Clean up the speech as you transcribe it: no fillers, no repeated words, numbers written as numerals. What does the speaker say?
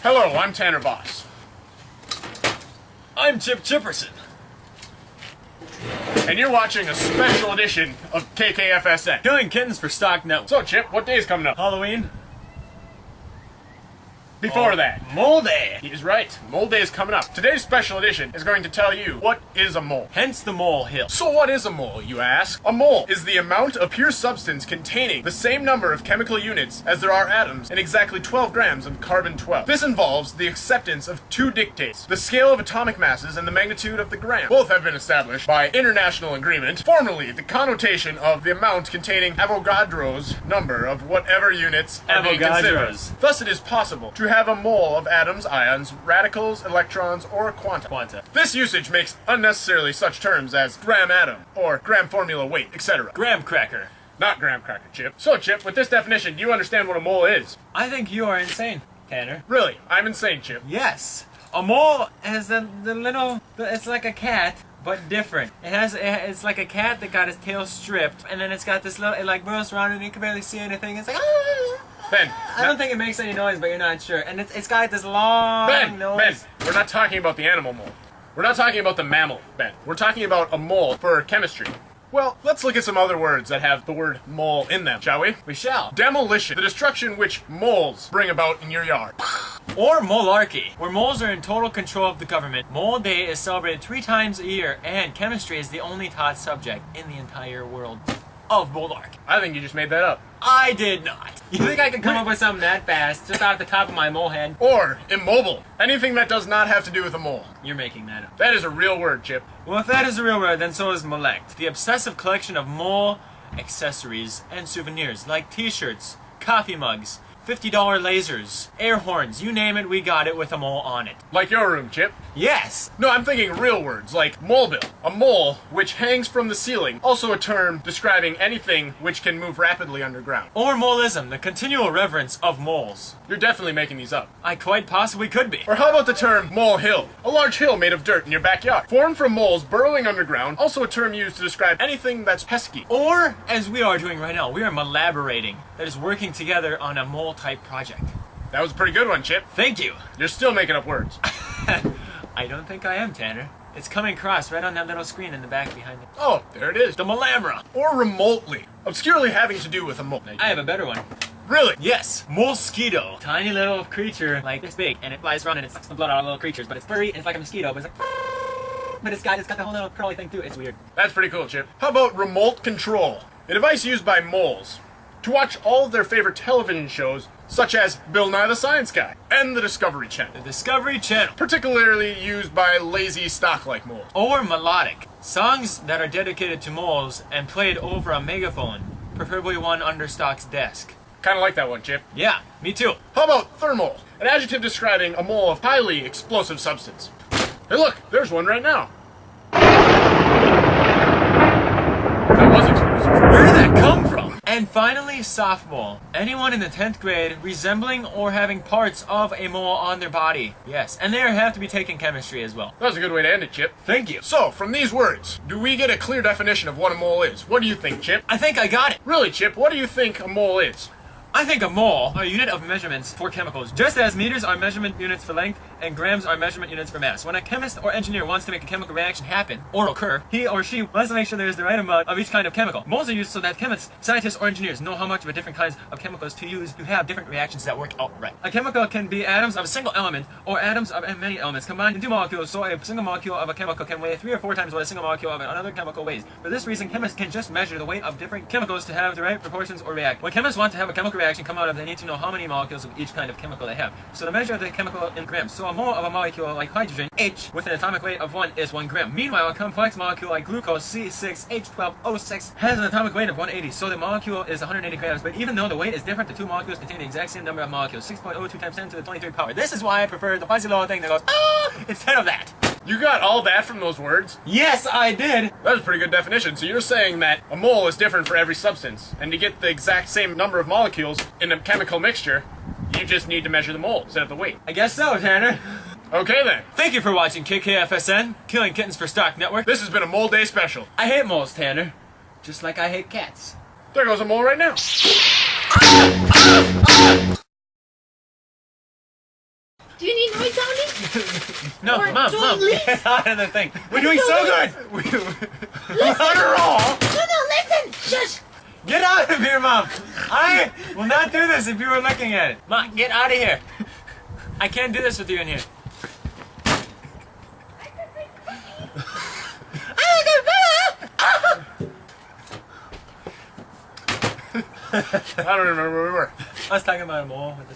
Hello, I'm Tanner Voss. I'm Chip Chipperson. And you're watching a special edition of KKFSN. Killing Kittens for Stock Network. So, Chip, what day's coming up? Halloween? Before that. Mole Day. He's right. Mole Day is coming up. Today's special edition is going to tell you what is a mole. Hence the molehill. So what is a mole, you ask? A mole is the amount of pure substance containing the same number of chemical units as there are atoms in exactly 12 grams of carbon-12. This involves the acceptance of two dictates, the scale of atomic masses and the magnitude of the gram. Both have been established by international agreement. Formally, the connotation of the amount containing Avogadro's number of whatever units are being considered. Thus it is possible to have a mole of atoms, ions, radicals, electrons, or quanta. This usage makes unnecessarily such terms as gram atom, or gram formula weight, etc. Graham cracker. Not graham cracker, Chip. So, Chip, with this definition, do you understand what a mole is? I think you are insane, Tanner. Really? I'm insane, Chip. Yes. A mole has the little, it's like a cat, but different. It's like a cat that got his tail stripped, and then it's got this little, it like whirls around and you can barely see anything. It's like, Ben. I don't think it makes any noise, but you're not sure. And it's got this long nose. Ben, we're not talking about the animal mole. We're not talking about the mammal, Ben. We're talking about a mole for chemistry. Well, let's look at some other words that have the word mole in them, shall we? We shall. Demolition, the destruction which moles bring about in your yard. Or molarchy, where moles are in total control of the government. Mole Day is celebrated 3 times a year, and chemistry is the only taught subject in the entire world of molarchy. I think you just made that up. I did not. You think I can come up with something that fast, just off the top of my mole head? Or immobile. Anything that does not have to do with a mole. You're making that up. That is a real word, Chip. Well, if that is a real word, then so is molect. The obsessive collection of mole accessories and souvenirs, like t-shirts, coffee mugs, $50 lasers, air horns, you name it, we got it with a mole on it. Like your room, Chip. Yes! No, I'm thinking real words, like molebill. A mole which hangs from the ceiling. Also a term describing anything which can move rapidly underground. Or molism, the continual reverence of moles. You're definitely making these up. I quite possibly could be. Or how about the term molehill? A large hill made of dirt in your backyard. Formed from moles burrowing underground, also a term used to describe anything that's pesky. Or, as we are doing right now, we are malaborating. That is working together on a mole-type project. That was a pretty good one, Chip. Thank you. You're still making up words. I don't think I am, Tanner. It's coming across right on that little screen in the back behind it. Oh, there it is. The malamra. Or remotely. Obscurely having to do with a mole. I have a better one. Really? Yes, mosquito. Tiny little creature, like this big, and it flies around and it sucks the blood out of little creatures, but it's furry and it's like a mosquito, but it's like, but it's got the whole little curly thing too. It's weird. That's pretty cool, Chip. How about remote control? A device used by moles to watch all of their favorite television shows, such as Bill Nye the Science Guy and the Discovery Channel. The Discovery Channel. Particularly used by lazy stock-like moles. Or melodic. Songs that are dedicated to moles and played over a megaphone, preferably one under stock's desk. Kinda like that one, Chip. Yeah, me too. How about thermal? An adjective describing a mole of highly explosive substance. Hey look, there's one right now. That was explosive. Where did that come from? And finally, softball. Anyone in the 10th grade resembling or having parts of a mole on their body. Yes, and they have to be taking chemistry as well. That was a good way to end it, Chip. Thank you. So, from these words, do we get a clear definition of what a mole is? What do you think, Chip? I think I got it. Really, Chip, what do you think a mole is? I think a mole are a unit of measurements for chemicals, just as meters are measurement units for length and grams are measurement units for mass. When a chemist or engineer wants to make a chemical reaction happen or occur, he or she wants to make sure there is the right amount of each kind of chemical. Moles are used so that chemists, scientists, or engineers know how much of a different kinds of chemicals to use to have different reactions that work out right. A chemical can be atoms of a single element or atoms of many elements combined into molecules, so a single molecule of a chemical can weigh 3 or 4 times what a single molecule of another chemical weighs. For this reason, chemists can just measure the weight of different chemicals to have the right proportions or react. When chemists want to have a chemical reaction come out of, they need to know how many molecules of each kind of chemical they have. So to measure the chemical in grams. So a mole of a molecule like hydrogen, H, with an atomic weight of 1 is 1 gram. Meanwhile, a complex molecule like glucose, C6H12O6, has an atomic weight of 180. So the molecule is 180 grams. But even though the weight is different, the two molecules contain the exact same number of molecules, 6.02 times 10 to the 23rd power. This is why I prefer the fuzzy little thing that goes, instead of that. You got all that from those words? Yes, I did. That was a pretty good definition. So you're saying that a mole is different for every substance, and to get the exact same number of molecules in a chemical mixture, you just need to measure the mole instead of the weight. I guess so, Tanner. Okay then. Thank you for watching KKFSN, Killing Kittens for Stock Network. This has been a Mole Day special. I hate moles, Tanner. Just like I hate cats. There goes a mole right now. Do you need noise sounding? No, Or Mom, doing leaps? get out of the thing. We're doing so good. We're on a roll! No, listen! Shush! Get out of here, Mom. I will not do this if you were looking at it. Mom, get out of here. I can't do this with you in here. I don't remember where we were. I was talking about a mole with the